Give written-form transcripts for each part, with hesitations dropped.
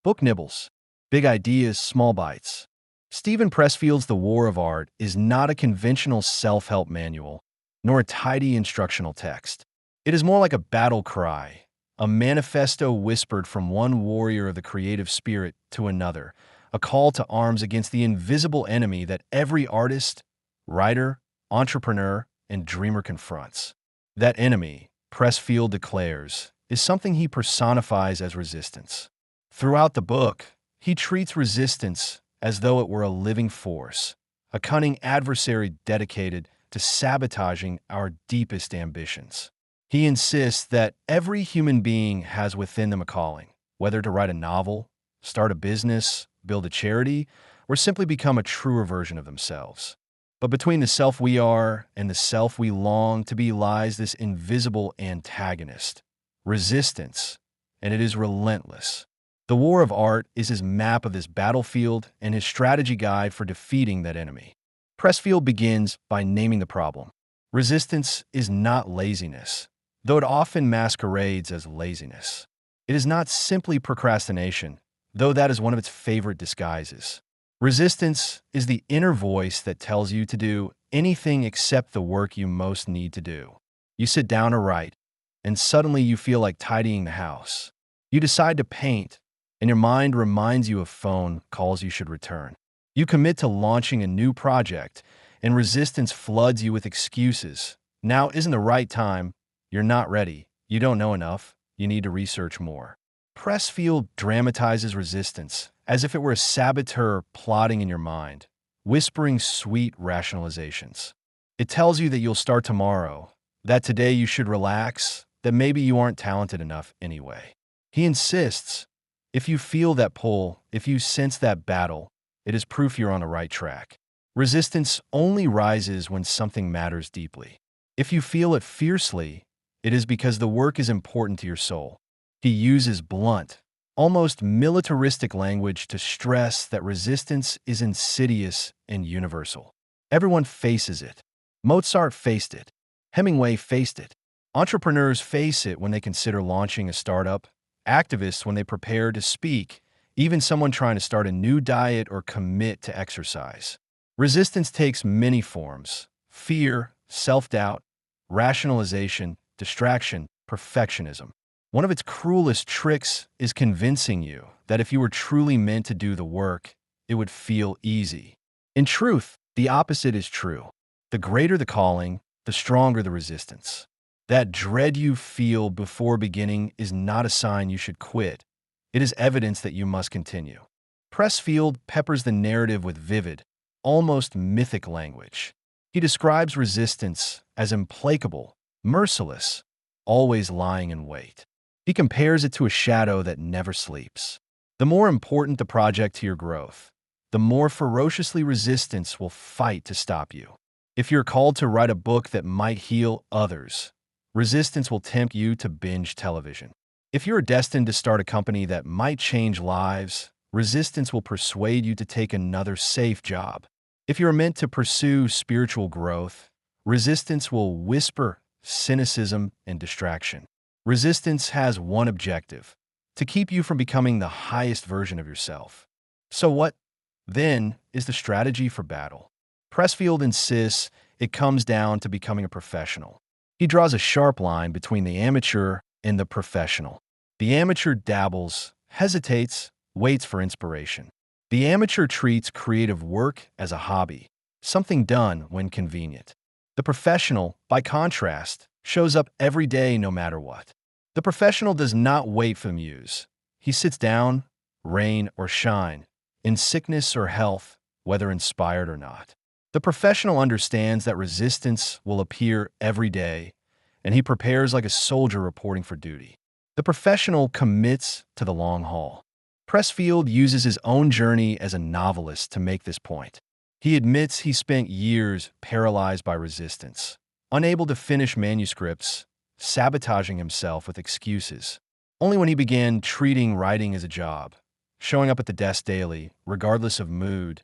Book nibbles. Big ideas, small bites. Stephen Pressfield's The War of Art is not a conventional self-help manual, nor a tidy instructional text. It is more like a battle cry, a manifesto whispered from one warrior of the creative spirit to another, a call to arms against the invisible enemy that every artist, writer, entrepreneur, and dreamer confronts. That enemy, Pressfield declares, is something he personifies as resistance. Throughout the book, he treats resistance as though it were a living force, a cunning adversary dedicated to sabotaging our deepest ambitions. He insists that every human being has within them a calling, whether to write a novel, start a business, build a charity, or simply become a truer version of themselves. But between the self we are and the self we long to be lies this invisible antagonist, resistance, and it is relentless. The War of Art is his map of this battlefield and his strategy guide for defeating that enemy. Pressfield begins by naming the problem. Resistance is not laziness, though it often masquerades as laziness. It is not simply procrastination, though that is one of its favorite disguises. Resistance is the inner voice that tells you to do anything except the work you most need to do. You sit down to write, and suddenly you feel like tidying the house. You decide to paint, and your mind reminds you of phone calls you should return. You commit to launching a new project, and resistance floods you with excuses. Now isn't the right time. You're not ready. You don't know enough. You need to research more. Pressfield dramatizes resistance as if it were a saboteur plotting in your mind, whispering sweet rationalizations. It tells you that you'll start tomorrow, that today you should relax, that maybe you aren't talented enough anyway. He insists, if you feel that pull, if you sense that battle, it is proof you're on the right track. Resistance only rises when something matters deeply. If you feel it fiercely, it is because the work is important to your soul. He uses blunt, almost militaristic language to stress that resistance is insidious and universal. Everyone faces it. Mozart faced it. Hemingway faced it. Entrepreneurs face it when they consider launching a startup. Activists when they prepare to speak. Even someone trying to start a new diet or commit to exercise. Resistance takes many forms: fear, self-doubt, rationalization, distraction, perfectionism. One of its cruelest tricks is convincing you that if you were truly meant to do the work, it would feel easy. In truth, the opposite is true. The greater the calling, the stronger the resistance. That dread you feel before beginning is not a sign you should quit. It is evidence that you must continue. Pressfield peppers the narrative with vivid, almost mythic language. He describes resistance as implacable, merciless, always lying in wait. He compares it to a shadow that never sleeps. The more important the project to your growth, the more ferociously resistance will fight to stop you. If you're called to write a book that might heal others, resistance will tempt you to binge television. If you're destined to start a company that might change lives, resistance will persuade you to take another safe job. If you're meant to pursue spiritual growth, resistance will whisper cynicism and distraction. Resistance has one objective: to keep you from becoming the highest version of yourself. So what, then, is the strategy for battle? Pressfield insists it comes down to becoming a professional. He draws a sharp line between the amateur and the professional. The amateur dabbles, hesitates, waits for inspiration. The amateur treats creative work as a hobby, something done when convenient. The professional, by contrast, shows up every day no matter what. The professional does not wait for the muse. He sits down, rain or shine, in sickness or health, whether inspired or not. The professional understands that resistance will appear every day, and he prepares like a soldier reporting for duty. The professional commits to the long haul. Pressfield uses his own journey as a novelist to make this point. He admits he spent years paralyzed by resistance, unable to finish manuscripts, sabotaging himself with excuses. Only when he began treating writing as a job, showing up at the desk daily, regardless of mood,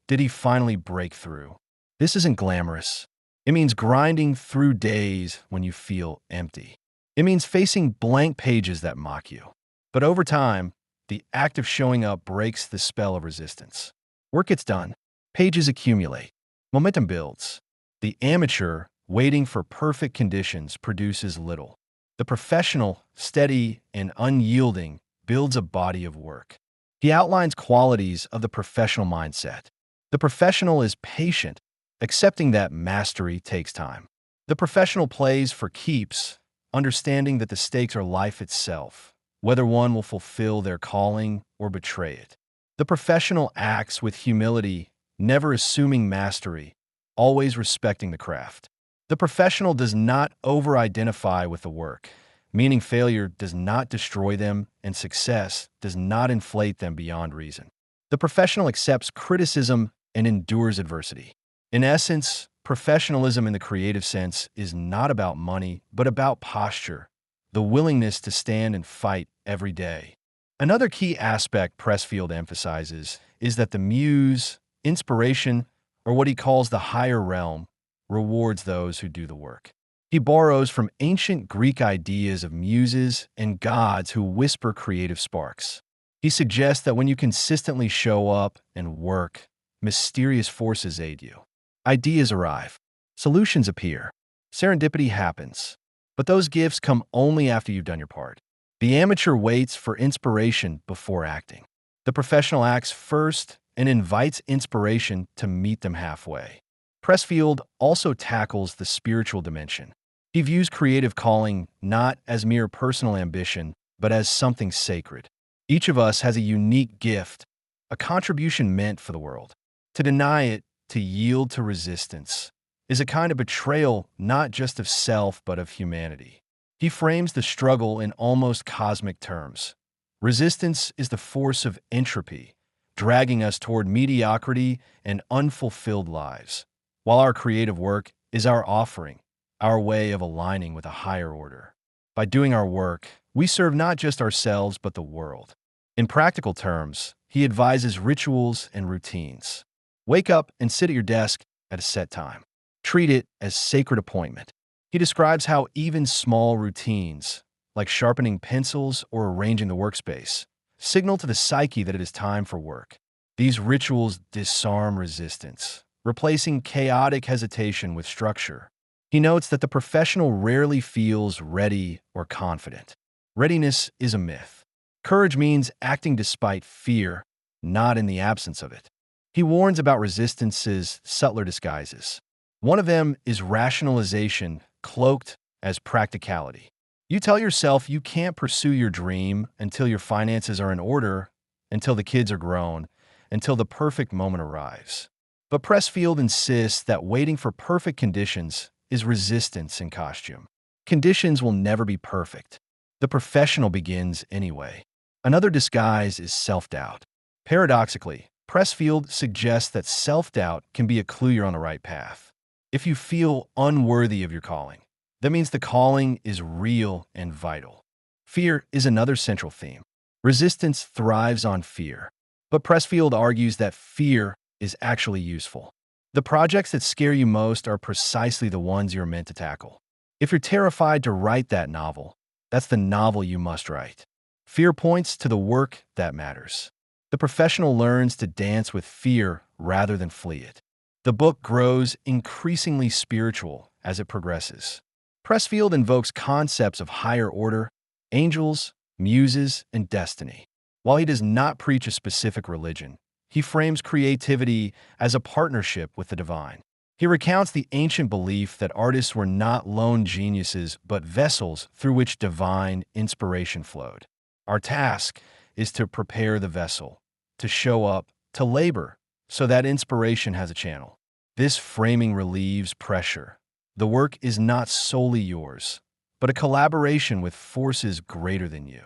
did he finally break through. This isn't glamorous. It means grinding through days when you feel empty. It means facing blank pages that mock you. But over time, The act of showing up breaks the spell of resistance. Work gets done. Pages accumulate. Momentum builds. The amateur, waiting for perfect conditions, produces little. The professional, steady and unyielding, builds a body of work. He outlines qualities of the professional mindset. The professional is patient, accepting that mastery takes time. The professional plays for keeps, understanding that the stakes are life itself, whether one will fulfill their calling or betray it. The professional acts with humility, never assuming mastery, always respecting the craft. The professional does not over-identify with the work, meaning failure does not destroy them and success does not inflate them beyond reason. The professional accepts criticism and endures adversity. In essence, professionalism in the creative sense is not about money, but about posture, the willingness to stand and fight every day. Another key aspect Pressfield emphasizes is that the muse, inspiration, or what he calls the higher realm, rewards those who do the work. He borrows from ancient Greek ideas of muses and gods who whisper creative sparks. He suggests that when you consistently show up and work, mysterious forces aid you. Ideas arrive. Solutions appear. Serendipity happens. But those gifts come only after you've done your part. The amateur waits for inspiration before acting. The professional acts first and invites inspiration to meet them halfway. Pressfield also tackles the spiritual dimension. He views creative calling not as mere personal ambition, but as something sacred. Each of us has a unique gift, a contribution meant for the world. To deny it, to yield to resistance, is a kind of betrayal not just of self but of humanity. He frames the struggle in almost cosmic terms. Resistance is the force of entropy, dragging us toward mediocrity and unfulfilled lives, while our creative work is our offering, our way of aligning with a higher order. By doing our work, we serve not just ourselves but the world. In practical terms, he advises rituals and routines. Wake up and sit at your desk at a set time. Treat it as sacred appointment. He describes how even small routines, like sharpening pencils or arranging the workspace, signal to the psyche that it is time for work. These rituals disarm resistance, replacing chaotic hesitation with structure. He notes that the professional rarely feels ready or confident. Readiness is a myth. Courage means acting despite fear, not in the absence of it. He warns about resistance's subtler disguises. One of them is rationalization cloaked as practicality. You tell yourself you can't pursue your dream until your finances are in order, until the kids are grown, until the perfect moment arrives. But Pressfield insists that waiting for perfect conditions is resistance in costume. Conditions will never be perfect. The professional begins anyway. Another disguise is self-doubt. Paradoxically, Pressfield suggests that self-doubt can be a clue you're on the right path. If you feel unworthy of your calling, that means the calling is real and vital. Fear is another central theme. Resistance thrives on fear. But Pressfield argues that fear is actually useful. The projects that scare you most are precisely the ones you're meant to tackle. If you're terrified to write that novel, that's the novel you must write. Fear points to the work that matters. The professional learns to dance with fear rather than flee it. The book grows increasingly spiritual as it progresses. Pressfield invokes concepts of higher order, angels, muses, and destiny. While he does not preach a specific religion, he frames creativity as a partnership with the divine. He recounts the ancient belief that artists were not lone geniuses but vessels through which divine inspiration flowed. Our task is to prepare the vessel, to show up, to labor, so that inspiration has a channel. This framing relieves pressure. The work is not solely yours, but a collaboration with forces greater than you.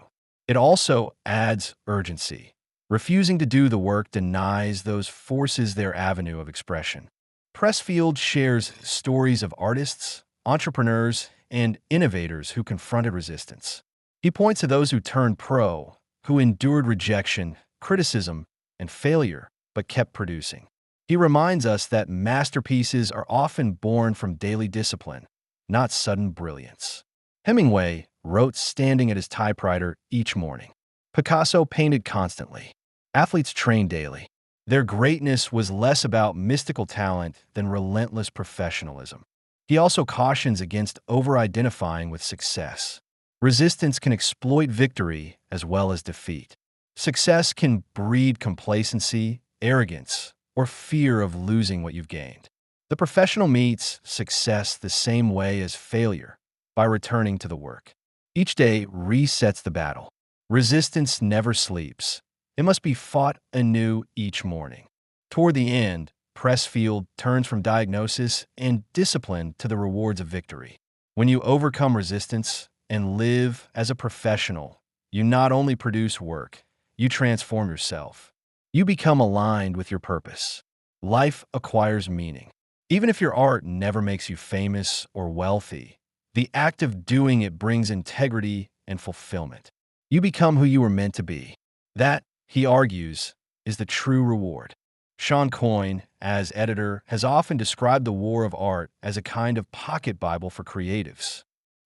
It also adds urgency. Refusing to do the work denies those forces their avenue of expression. Pressfield shares stories of artists, entrepreneurs, and innovators who confronted resistance. He points to those who turned pro, who endured rejection, criticism, and failure, but kept producing. He reminds us that masterpieces are often born from daily discipline, not sudden brilliance. Hemingway wrote standing at his typewriter each morning. Picasso painted constantly. Athletes trained daily. Their greatness was less about mystical talent than relentless professionalism. He also cautions against over-identifying with success. Resistance can exploit victory as well as defeat. Success can breed complacency, arrogance, or fear of losing what you've gained. The professional meets success the same way as failure, by returning to the work. Each day resets the battle. Resistance never sleeps. It must be fought anew each morning. Toward the end, Pressfield turns from diagnosis and discipline to the rewards of victory. When you overcome resistance and live as a professional, you not only produce work, you transform yourself. You become aligned with your purpose. Life acquires meaning. Even if your art never makes you famous or wealthy, the act of doing it brings integrity and fulfillment. You become who you were meant to be. That, he argues, is the true reward. Sean Coyne, as editor, has often described the war of art as a kind of pocket Bible for creatives.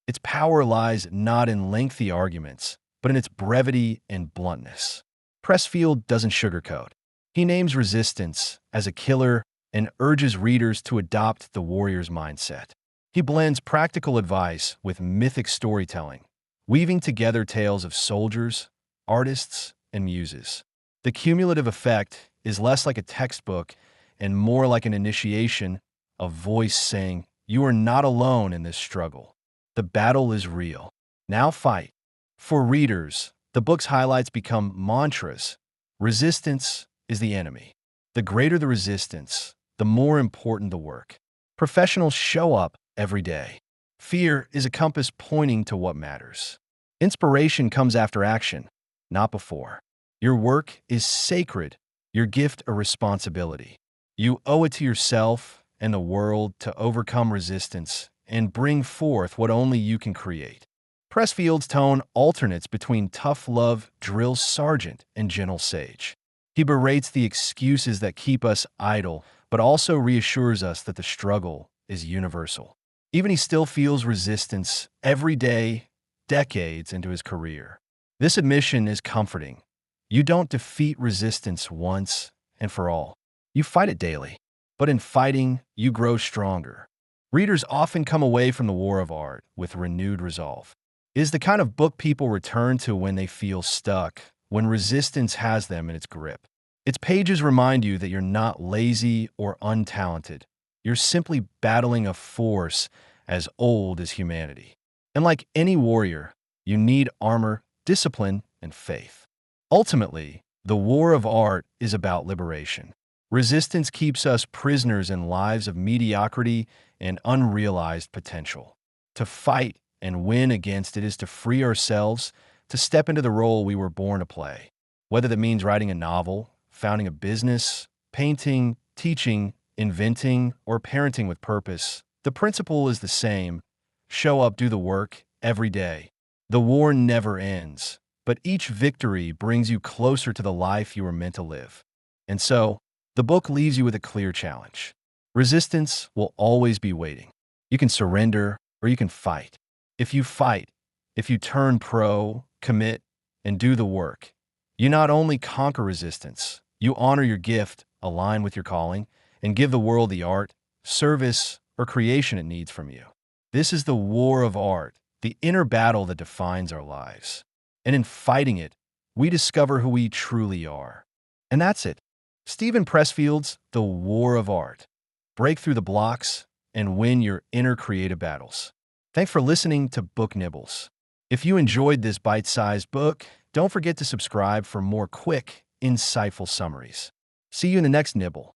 Its power lies not in lengthy arguments, but in its brevity and bluntness. Pressfield doesn't sugarcoat. He names resistance as a killer and urges readers to adopt the warrior's mindset. He blends practical advice with mythic storytelling, weaving together tales of soldiers, artists, and muses. The cumulative effect is less like a textbook and more like an initiation, a voice saying, "You are not alone in this struggle. The battle is real. Now fight." For readers, the book's highlights become mantras. Resistance is the enemy. The greater the resistance, the more important the work. Professionals show up every day. Fear is a compass pointing to what matters. Inspiration comes after action, not before. Your work is sacred, your gift a responsibility. You owe it to yourself and the world to overcome resistance and bring forth what only you can create. Pressfield's tone alternates between tough love drill sergeant and gentle sage. He berates the excuses that keep us idle, but also reassures us that the struggle is universal. Even he still feels resistance every day, decades into his career. This admission is comforting. You don't defeat resistance once and for all. You fight it daily. But in fighting, you grow stronger. Readers often come away from the war of art with renewed resolve. It is the kind of book people return to when they feel stuck, when resistance has them in its grip. Its pages remind you that you're not lazy or untalented. You're simply battling a force as old as humanity. And like any warrior, you need armor, discipline, and faith. Ultimately, the war of art is about liberation. Resistance keeps us prisoners in lives of mediocrity and unrealized potential. To fight and win against it is to free ourselves, to step into the role we were born to play. Whether that means writing a novel, founding a business, painting, teaching, inventing, or parenting with purpose, the principle is the same. Show up, do the work, every day. The war never ends, but each victory brings you closer to the life you were meant to live. And so, the book leaves you with a clear challenge. Resistance will always be waiting. You can surrender or you can fight. If you fight, if you turn pro, commit, and do the work, you not only conquer resistance, you honor your gift, align with your calling, and give the world the art, service, or creation it needs from you. This is the war of art, the inner battle that defines our lives. And in fighting it, we discover who we truly are. And that's it. Stephen Pressfield's The War of Art. Break through the blocks and win your inner creative battles. Thanks for listening to Book Nibbles. If you enjoyed this bite-sized book, don't forget to subscribe for more quick, insightful summaries. See you in the next nibble.